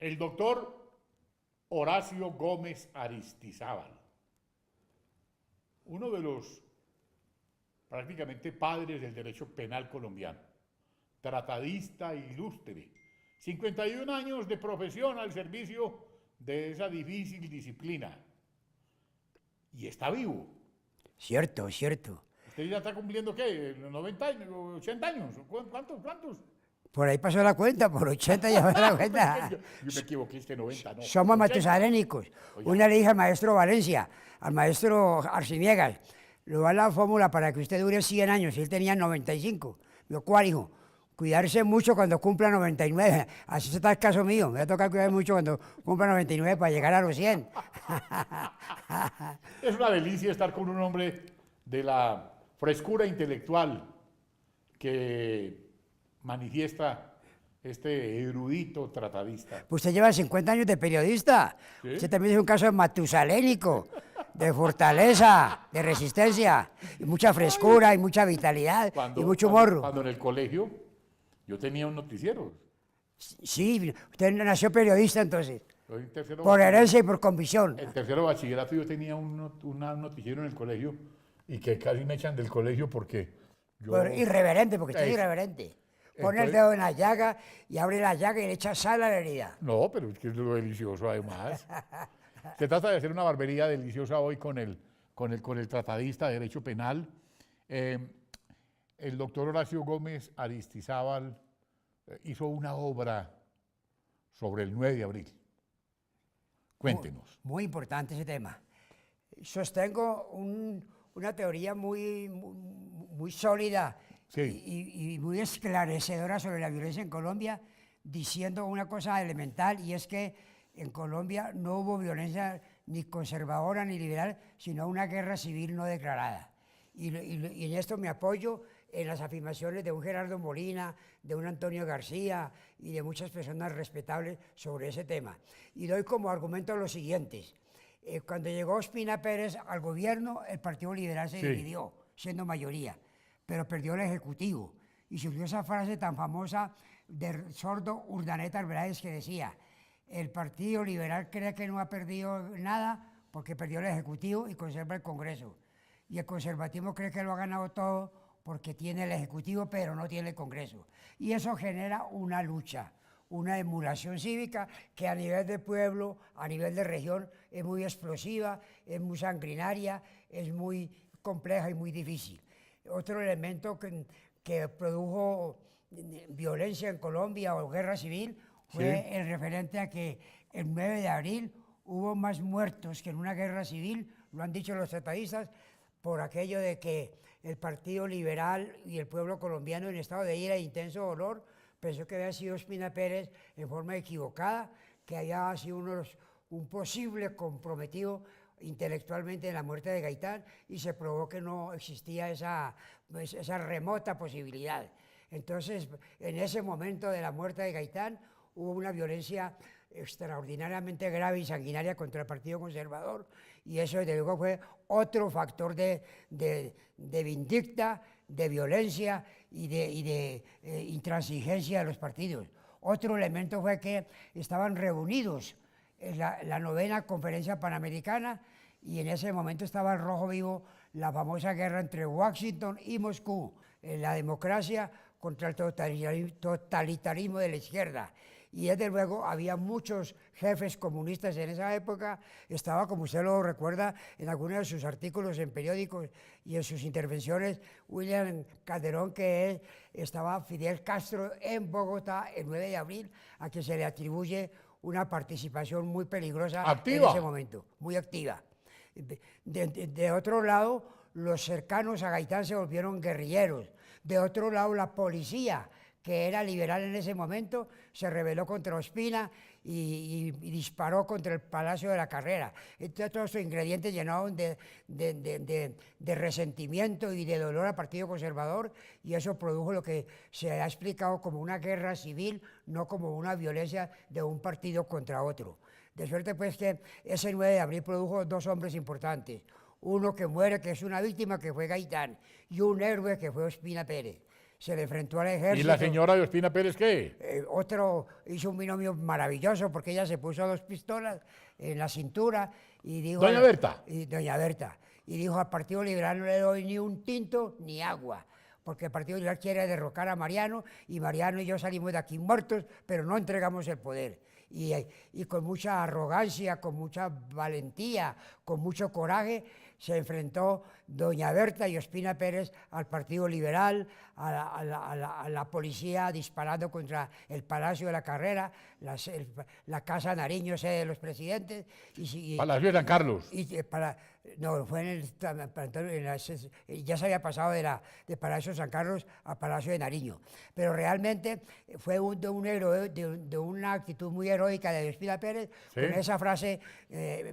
El doctor Horacio Gómez Aristizábal, uno de los prácticamente padres del derecho penal colombiano, tratadista ilustre, 51 años de profesión al servicio de esa difícil disciplina. Y está vivo. Cierto, cierto. ¿Usted ya está cumpliendo qué? ¿90 años? ¿80 años? ¿Cuántos? Por ahí pasó la cuenta, por 80 ya pasó la cuenta. Yo me equivoqué, es que 90, no. Somos 80. matusalénicos. Oiga. Una le dije al maestro Valencia, al maestro Arciniegas, le voy a dar la fórmula para que usted dure 100 años, y él tenía 95. Digo, ¿cuál, hijo? Cuidarse mucho cuando cumpla 99. Así está el caso mío. Me va a tocar cuidar mucho cuando cumpla 99 para llegar a los 100. Es una delicia estar con un hombre de la frescura intelectual que manifiesta este erudito tratadista. Pues usted lleva 50 años de periodista. ¿Sí? Usted también es un caso matusalénico, de fortaleza, de resistencia, y mucha frescura, y mucha vitalidad, y mucho morro. Cuando en el colegio yo tenía un noticiero. Sí, usted nació periodista entonces, Soy tercero por bachiller- herencia y por convicción. En tercero bachillerato yo tenía un noticiero en el colegio y que casi me echan del colegio porque yo... Por irreverente, porque usted es Es- irreverente. Pone el entonces- dedo en la llaga y abre la llaga y le echa sal a la herida. No, pero es que es lo delicioso además. Se trata de hacer una barbería deliciosa hoy con el tratadista de Derecho Penal. El doctor Horacio Gómez Aristizábal hizo una obra sobre el 9 de abril. Cuéntenos. Muy importante ese tema. Sostengo una teoría muy sólida Sí. y muy esclarecedora sobre la violencia en Colombia, diciendo una cosa elemental, y es que en Colombia no hubo violencia ni conservadora ni liberal, sino una guerra civil no declarada. Y en esto me apoyo en las afirmaciones de un Gerardo Molina, de un Antonio García y de muchas personas respetables sobre ese tema. Y doy como argumento los siguientes. Cuando llegó Ospina Pérez al gobierno, el Partido Liberal se Sí. dividió, siendo mayoría, pero perdió el Ejecutivo. Y surgió esa frase tan famosa del sordo Urdaneta Arbeláez que decía: el Partido Liberal cree que no ha perdido nada porque perdió el Ejecutivo y conserva el Congreso. Y el conservatismo cree que lo ha ganado todo porque tiene el Ejecutivo pero no tiene el Congreso. Y eso genera una lucha, una emulación cívica que a nivel de pueblo, a nivel de región, es muy explosiva, es muy sanguinaria, es muy compleja y muy difícil. Otro elemento que produjo violencia en Colombia o guerra civil fue Sí. el referente a que el 9 de abril hubo más muertos que en una guerra civil, lo han dicho los tratadistas, por aquello de que el Partido Liberal y el pueblo colombiano en estado de ira e intenso dolor pensó que había sido Ospina Pérez en forma equivocada, que había sido un posible comprometido intelectualmente en la muerte de Gaitán, y se probó que no existía esa remota posibilidad. Entonces, en ese momento de la muerte de Gaitán, hubo una violencia extraordinariamente grave y sanguinaria contra el Partido Conservador, y eso desde luego fue otro factor de vindicta, de violencia y de intransigencia de los partidos. Otro elemento fue que estaban reunidos en la novena conferencia panamericana, y en ese momento estaba al rojo vivo la famosa guerra entre Washington y Moscú, la democracia contra el totalitarismo de la izquierda. Y desde luego había muchos jefes comunistas en esa época. Estaba, como usted lo recuerda, en algunos de sus artículos en periódicos y en sus intervenciones, William Calderón, que estaba Fidel Castro en Bogotá el 9 de abril, a quien se le atribuye una participación muy peligrosa ¿Activa? en ese momento, muy activa. De otro lado, los cercanos a Gaitán se volvieron guerrilleros. De otro lado, la policía, que era liberal en ese momento, se rebeló contra Ospina y disparó contra el Palacio de la Carrera. Entonces, todos estos ingredientes llenaron de resentimiento y de dolor al Partido Conservador, y eso produjo lo que se ha explicado como una guerra civil, no como una violencia de un partido contra otro. De suerte pues que ese 9 de abril produjo dos hombres importantes: uno que muere, que es una víctima, que fue Gaitán, y un héroe, que fue Ospina Pérez. se le enfrentó al ¿Y ejército. la señora de Ospina Pérez qué? Otro hizo un binomio maravilloso porque ella se puso 2 pistolas en la cintura y dijo... ¿Doña Berta? Doña Berta. Y dijo, al Partido Liberal no le doy ni un tinto ni agua, porque el Partido Liberal quiere derrocar a Mariano y Mariano y yo salimos de aquí muertos, pero no entregamos el poder. Y con mucha arrogancia, con mucha valentía, con mucho coraje, se enfrentó doña Berta y Ospina Pérez al Partido Liberal, a la policía disparando contra el Palacio de la Carrera, la Casa Nariño, sede de los presidentes. Palacio de San Carlos. No, fue ya se había pasado de Palacio de San Carlos a Palacio de Nariño. Pero realmente fue un héroe, de una actitud muy heroica de Ospina Pérez, ¿Sí? con esa frase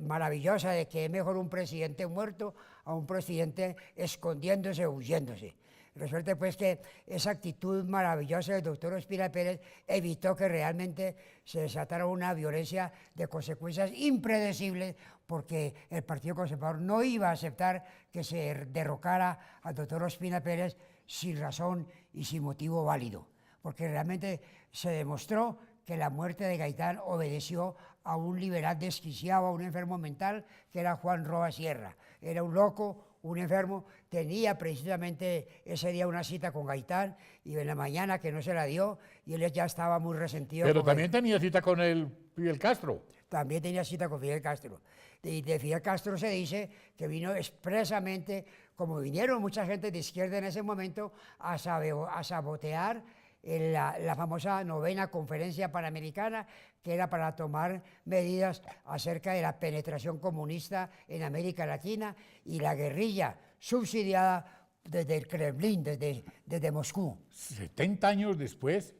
maravillosa de que es mejor un presidente muerto a un presidente escondiéndose o huyéndose. Resulta pues que esa actitud maravillosa del doctor Ospina Pérez evitó que realmente se desatara una violencia de consecuencias impredecibles, porque el Partido Conservador no iba a aceptar que se derrocara al doctor Ospina Pérez sin razón y sin motivo válido, porque realmente se demostró que la muerte de Gaitán obedeció a un liberal desquiciado, a un enfermo mental, que era Juan Roa Sierra. Era un loco, un enfermo, tenía precisamente ese día una cita con Gaitán y en la mañana que no se la dio y él ya estaba muy resentido. Pero también tenía cita con el Fidel Castro. También tenía cita con Fidel Castro. Y de Fidel Castro se dice que vino expresamente, como vinieron mucha gente de izquierda en ese momento, a sabotear la famosa 9ª Conferencia Panamericana, que era para tomar medidas acerca de la penetración comunista en América Latina y la guerrilla subsidiada desde el Kremlin, desde Moscú. 70 años después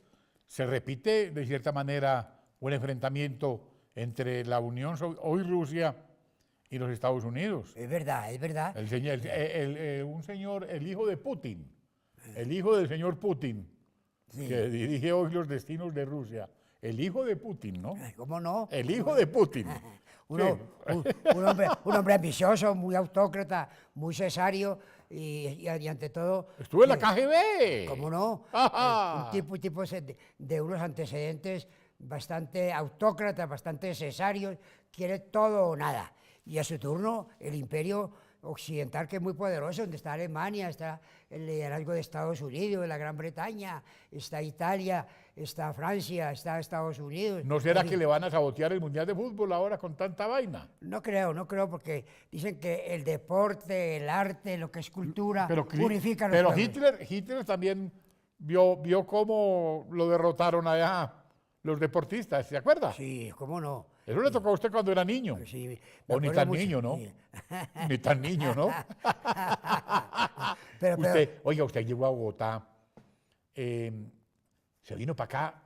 se repite de cierta manera un enfrentamiento entre la Unión hoy Rusia y los Estados Unidos. Es verdad, es verdad. El hijo de Putin, el hijo del señor Putin, sí, que dirige hoy los destinos de Rusia. El hijo de Putin, ¿no? ¿Cómo no? El hijo de Putin. Un hombre ambicioso, muy autócrata, muy cesario y ante todo... Estuve en la KGB. ¿Cómo no? Un tipo de unos antecedentes bastante autócratas, bastante cesarios, quiere todo o nada. Y a su turno, el imperio occidental, que es muy poderoso, donde está Alemania, está el liderazgo de Estados Unidos, de la Gran Bretaña, está Italia, está Francia, está Estados Unidos. ¿No será que le van a sabotear el Mundial de Fútbol ahora con tanta vaina? No creo, porque dicen que el deporte, el arte, lo que es cultura, purifica los pueblos. Pero Hitler también vio cómo lo derrotaron allá los deportistas, ¿se acuerda? Sí, ¿cómo no? Eso le tocó a usted cuando era niño. Sí, o ni tan niño, ¿no? Sí. Ni tan niño, ¿no? Oiga, usted llegó a Bogotá, se vino para acá.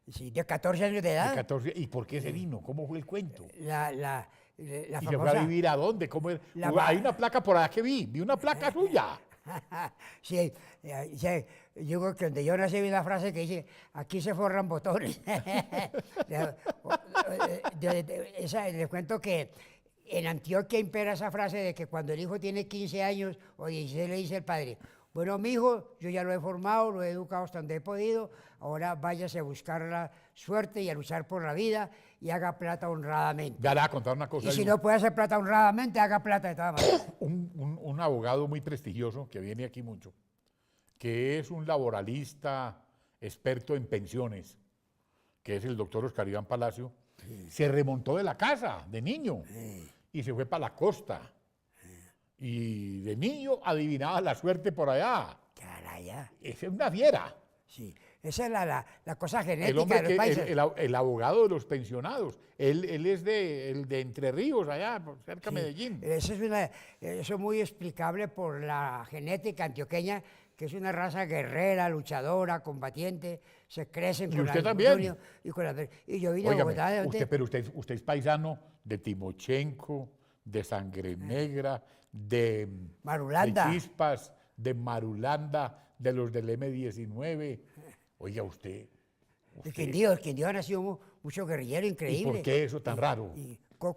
Sí, de 14 años de edad. De 14, ¿y por qué se vino? ¿Cómo fue el cuento? ¿Y famosa, se fue a vivir a dónde? ¿Cómo era? Hay una placa por allá que vi una placa suya. Sí, yo creo que donde yo nací vi la frase que dice, aquí se forran botones. Les cuento que en Antioquia impera esa frase de que cuando el hijo tiene 15 años o 16 le dice el padre, bueno, mi hijo, yo ya lo he formado, lo he educado hasta donde he podido, ahora váyase a buscar la suerte y a luchar por la vida y haga plata honradamente. Ya le voy a contar una cosa. Y si no puede hacer plata honradamente, haga plata de todas maneras. Un abogado muy prestigioso que viene aquí mucho, que es un laboralista experto en pensiones, que es el doctor Oscar Iván Palacio, sí, se remontó de la casa de niño, sí, y se fue para la costa. Y de niño adivinaba la suerte por allá. Caraya. Esa es una fiera. Sí, esa es la cosa genética de los países. El abogado de los pensionados. Él es de Entre Ríos, allá, cerca de Medellín. Eso es muy explicable por la genética antioqueña, que es una raza guerrera, luchadora, combatiente, se crecen ¿Y con usted la también? Y yo vine a Bogotá. Pero usted es paisano de Timochenko, de Sangre Negra, de Marulanda, de Chispas, de Marulanda, de los del M-19. Oiga, usted. El Quindío ha nacido mucho guerrillero, increíble. ¿Y por qué eso tan raro?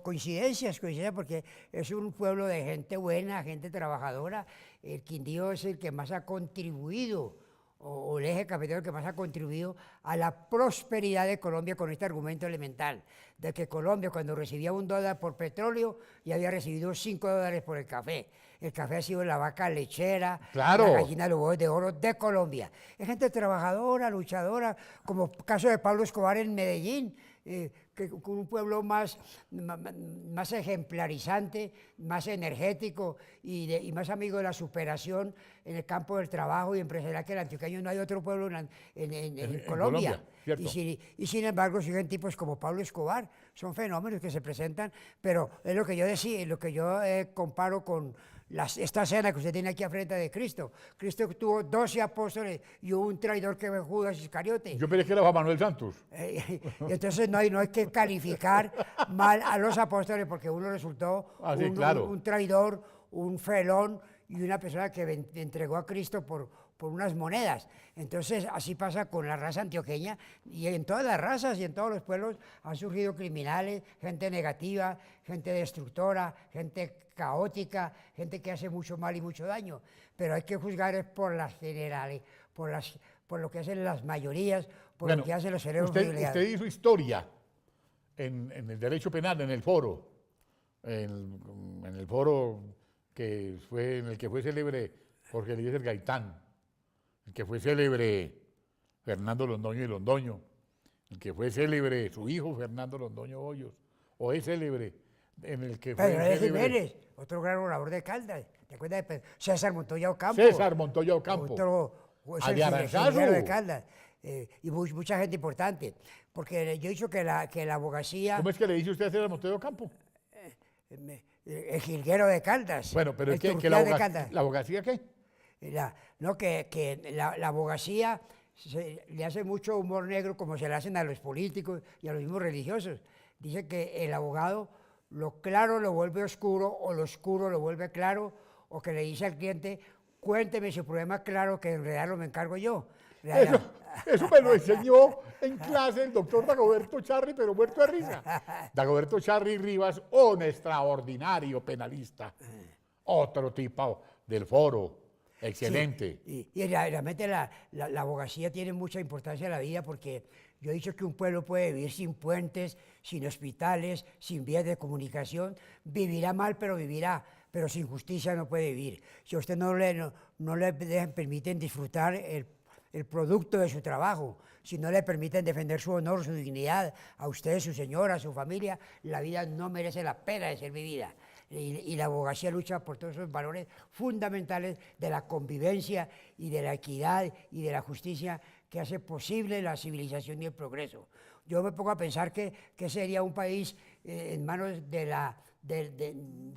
Coincidencias, porque es un pueblo de gente buena, gente trabajadora. El Quindío es el que más ha contribuido o el eje cafetero que más ha contribuido a la prosperidad de Colombia con este argumento elemental, de que Colombia cuando recibía $1 por petróleo ya había recibido $5 por el café. El café ha sido la vaca lechera, Claro. la gallina de los huevos de oro de Colombia. Es gente trabajadora, luchadora, como el caso de Pablo Escobar en Medellín, que con un pueblo más ejemplarizante, más energético y más amigo de la superación en el campo del trabajo y empresarial que el antioqueño. No hay otro pueblo en Colombia. Cierto. Y sin embargo, siguen tipos como Pablo Escobar. Son fenómenos que se presentan, pero es lo que yo decía, lo que yo comparo con esta cena que usted tiene aquí a frente de Cristo. Cristo tuvo 12 apóstoles y hubo un traidor que fue Judas Iscariote. Yo pensé que era Juan Manuel Santos. Y entonces no hay que calificar mal a los apóstoles porque uno resultó Sí, claro. un traidor, un felón y una persona que entregó a Cristo por unas monedas. Entonces así pasa con la raza antioqueña y en todas las razas y en todos los pueblos han surgido criminales, gente negativa, gente destructora, gente caótica, gente que hace mucho mal y mucho daño. Pero hay que juzgar por las generales, por lo que hacen las mayorías, por lo que hacen los cerebros privilegiados. Usted hizo historia en el derecho penal, en el foro, en el foro en el que fue célebre Jorge Eliezer Gaitán, el que fue célebre Fernando Londoño y Londoño, el que fue célebre su hijo Fernando Londoño Hoyos, o es célebre en el que fue Pedro célebre Jiménez, otro gran orador de Caldas. ¿Te acuerdas de César Montoya Ocampo? César Montoya Ocampo, Otro de Aranzazu. de Caldas. Y mucha gente importante. Porque yo he dicho que la abogacía... ¿Cómo es que le dice usted a César Montoya Ocampo? El jilguero de Caldas. Bueno, pero es que la abogacía, ¿qué? La abogacía le hace mucho humor negro como se le hacen a los políticos y a los mismos religiosos. Dice que el abogado lo claro lo vuelve oscuro o lo oscuro lo vuelve claro, o que le dice al cliente, cuénteme su problema claro que en realidad lo me encargo yo. Eso me lo enseñó en clase el doctor Dagoberto Charri, pero muerto de risa. Dagoberto Charri Rivas, un extraordinario penalista, otro tipo del foro, excelente. Sí, y realmente la abogacía tiene mucha importancia en la vida porque yo he dicho que un pueblo puede vivir sin puentes, sin hospitales, sin vías de comunicación, vivirá mal, pero vivirá, pero sin justicia no puede vivir. Si a usted no le permiten disfrutar el producto de su trabajo, si no le permiten defender su honor, su dignidad, a usted, su señora, su familia, la vida no merece la pena de ser vivida. Y la abogacía lucha por todos esos valores fundamentales de la convivencia y de la equidad y de la justicia que hace posible la civilización y el progreso. Yo me pongo a pensar que sería un país en manos de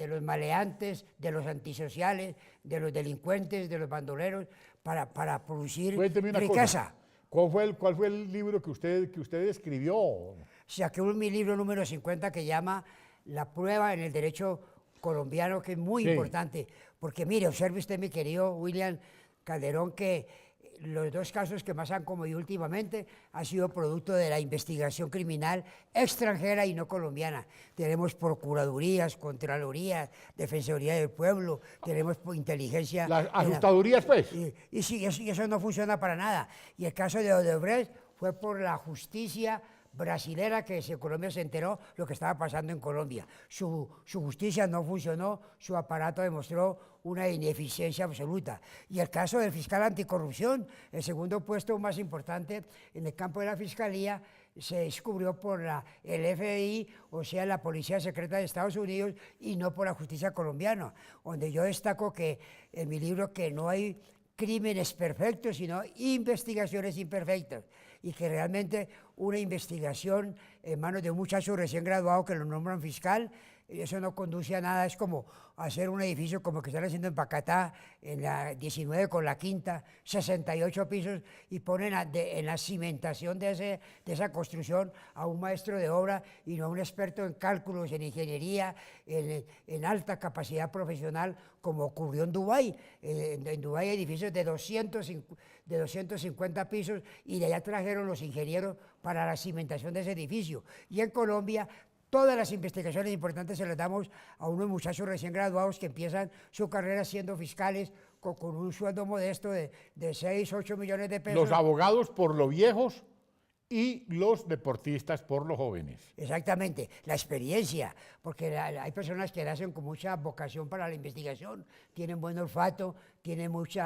los maleantes, de los antisociales, de los delincuentes, de los bandoleros, para producir riqueza. ¿Cuál fue el libro que usted escribió? Saqué mi libro número 50 que llama La prueba en el derecho colombiano, que es muy importante, porque mire, observe usted, mi querido William Calderón, que los dos casos que más han conmovido últimamente han sido producto de la investigación criminal extranjera y no colombiana. Tenemos procuradurías, contralorías, defensoría del pueblo, tenemos inteligencia... Las asustadurías, pues. Y sí, eso no funciona para nada. Y el caso de Odebrecht fue por la justicia brasilera que Colombia se enteró lo que estaba pasando en Colombia. Su justicia no funcionó, su aparato demostró una ineficiencia absoluta. Y el caso del fiscal anticorrupción, el segundo puesto más importante en el campo de la fiscalía, se descubrió por el FBI, o sea, la Policía Secreta de Estados Unidos, y no por la justicia colombiana, donde yo destaco que en mi libro que no hay crímenes perfectos, sino investigaciones imperfectas, y que realmente una investigación en manos de un muchacho recién graduado que lo nombran fiscal, eso no conduce a nada. Es como hacer un edificio como que están haciendo en Pacatá, en la 19 con la quinta, 68 pisos, y ponen en la cimentación de esa construcción a un maestro de obra y no a un experto en cálculos, en ingeniería, en alta capacidad profesional, como ocurrió en Dubái. En Dubái hay edificios de 250 pisos y de allá trajeron los ingenieros para la cimentación de ese edificio. Y en Colombia Todas las investigaciones importantes se las damos a unos muchachos recién graduados que empiezan su carrera siendo fiscales con un sueldo modesto de 6, 8 millones de pesos. Los abogados por los viejos y los deportistas por los jóvenes. Exactamente, la experiencia, porque hay personas que nacen con mucha vocación para la investigación, tienen buen olfato, tienen mucho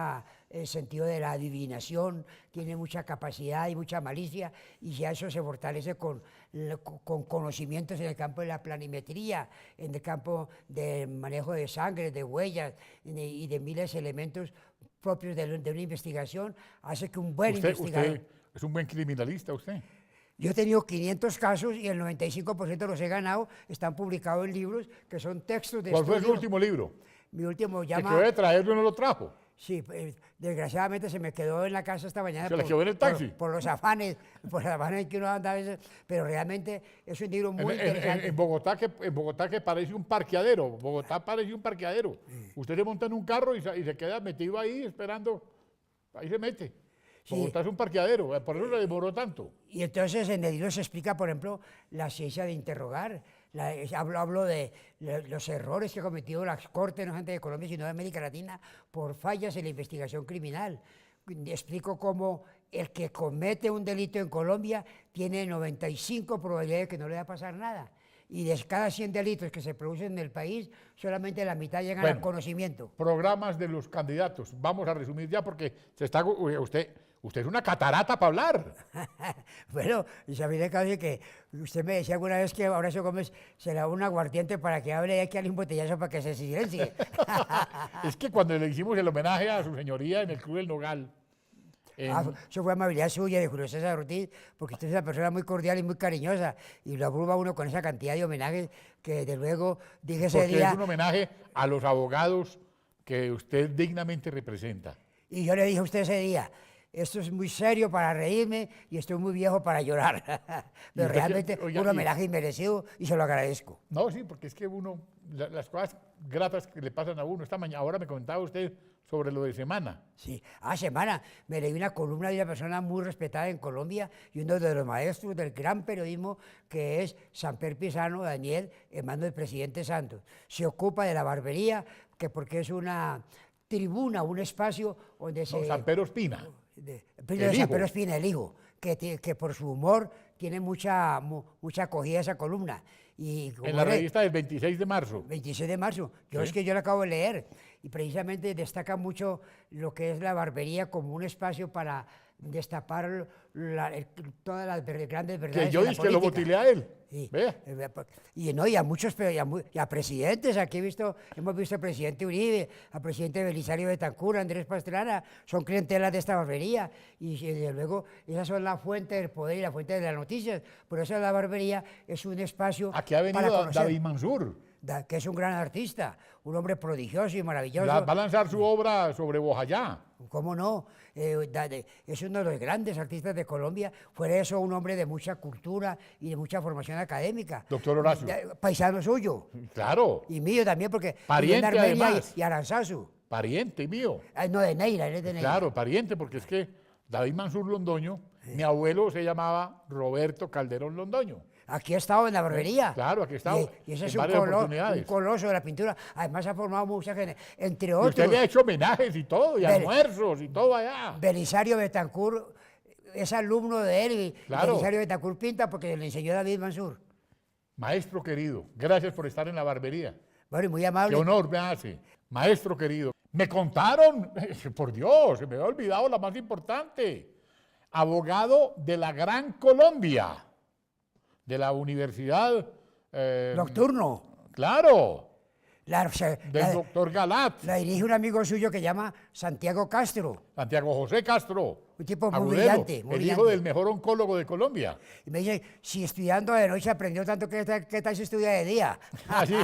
sentido de la adivinación, tienen mucha capacidad y mucha malicia, y ya eso se fortalece con conocimientos en el campo de la planimetría, en el campo del manejo de sangre, de huellas y de miles de elementos propios de una investigación, hace que un buen investigador... Usted es un buen criminalista, usted. Yo he tenido 500 casos y el 95% los he ganado, están publicados en libros que son textos de ¿Cuál fue estudio. su último libro? Mi último Que llama... quedó de traerlo y no lo trajo. Sí, desgraciadamente se me quedó en la casa esta mañana. ¿Se le quedó en el taxi? Por los afanes que uno anda a veces, pero realmente es un libro muy interesante. En Bogotá que parece un parqueadero. Bogotá parece un parqueadero. Usted se monta en un carro y se queda metido ahí esperando. Ahí se mete. Sí. Bogotá es un parqueadero, por eso le demoró tanto. Y entonces en el libro se explica, por ejemplo, la ciencia de interrogar. Hablo de los errores que ha cometido las Cortes, no solamente de Colombia, sino de América Latina, por fallas en la investigación criminal. Explico cómo el que comete un delito en Colombia tiene 95 probabilidades de que no le va a pasar nada. Y de cada 100 delitos que se producen en el país, solamente la mitad llegan al conocimiento. Programas de los candidatos. Vamos a resumir ya porque usted es una catarata para hablar. Bueno, Isabel casi que usted me decía alguna vez que Horacio Gómez se le da un aguardiente para que hable y hay que darle un botellazo para que se silencie. Es que cuando le hicimos el homenaje a su señoría en el Club del Nogal. Eso fue amabilidad suya, de Julio César Ortiz, porque usted es una persona muy cordial y muy cariñosa, y lo abruma uno con esa cantidad de homenajes que desde luego dije ese porque día. es un homenaje a los abogados que usted dignamente representa. Y yo le dije a usted ese día, esto es muy serio para reírme y estoy muy viejo para llorar. Pero realmente un homenaje inmerecido y se lo agradezco. No, sí, porque es que las cosas gratas que le pasan a uno. Esta mañana, ahora me comentaba usted sobre lo de Semana. Sí, Semana. Me leí una columna de una persona muy respetada en Colombia y uno de los maestros del gran periodismo que es Samper Pisano, Daniel, hermano del presidente Santos. Se ocupa de la barbería, que porque es una tribuna, un espacio donde se... Samper Ospina. Samper Ospina, el hijo, que por su humor tiene mucha acogida esa columna. Y en la revista del 26 de marzo. 26 de marzo. Sí. Es que yo la acabo de leer y precisamente destaca mucho lo que es la barbería como un espacio para destapar todas las grandes verdades. Que yo dije que lo motilé a él. Sí. Vea. Y a muchos, y a presidentes, aquí hemos visto al presidente Uribe, al presidente Belisario Betancur, Andrés Pastrana, son clientelas de esta barbería, y desde luego esas son la fuente del poder y la fuente de las noticias. Por eso la barbería es un espacio aquí ha venido David Mansur, que es un gran artista, un hombre prodigioso y maravilloso. Va a lanzar su obra sobre Bojayá. ¿Cómo no? Es uno de los grandes artistas de Colombia. Fuera eso, un hombre de mucha cultura y de mucha formación académica. Doctor Horacio. Paisano suyo. Claro. Y mío también, porque pariente viene de Armenia además. y Aranzazu. Pariente mío. No, de Neira, él es de Neira. Claro, pariente, porque es que David Mansur Londoño, mi abuelo se llamaba Roberto Calderón Londoño. Aquí ha estado en la barbería. Claro, aquí ha estado. Y ese es un coloso de la pintura. Además ha formado mucha gente, entre otros. Y usted le ha hecho homenajes y todo, y almuerzos y todo allá. Belisario Betancur es alumno de él. Claro. Belisario Betancur pinta porque le enseñó David Mansur. Maestro querido, gracias por estar en la barbería. Bueno, y muy amable. Qué honor me hace. Maestro querido, me contaron, por Dios, se me había olvidado la más importante. Abogado de la Gran Colombia, de la Universidad... Nocturno. Claro. Del doctor Galat. La dirige un amigo suyo que llama Santiago Castro. Santiago José Castro. Un tipo muy Agudelo, brillante. El hijo del mejor oncólogo de Colombia. Y me dice, si estudiando de noche aprendió tanto, ¿qué tal si estudia de día? Así.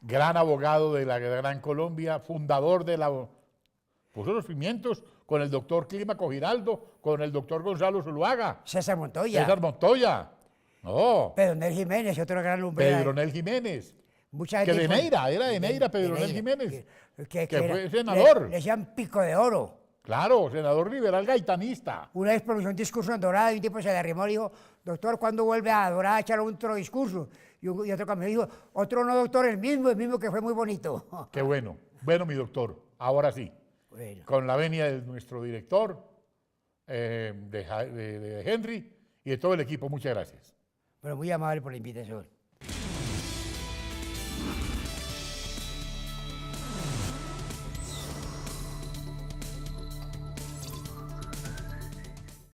Gran abogado de la Gran Colombia, fundador de la... Puso los cimientos con el doctor Clímaco Giraldo, con el doctor Gonzalo Zuluaga. César Montoya. César Montoya. No. Pedronel Jiménez, otro gran lumbrera. Pedronel Jiménez. Mucha que de Neira, era de Neira Pedronel Jiménez. Que fue senador. Le decían Pico de Oro. Claro, senador liberal gaitanista. Una vez pronunció un discurso en Dorada y un tipo se le arrimó y dijo, doctor, ¿cuándo vuelve a Dorada a echar otro discurso? Y otro camino dijo, otro no, doctor, el mismo que fue muy bonito. Qué bueno. Bueno, mi doctor, ahora sí. Bueno. Con la venia de nuestro director, de Henry y de todo el equipo, muchas gracias. Pero muy amable por la invitación.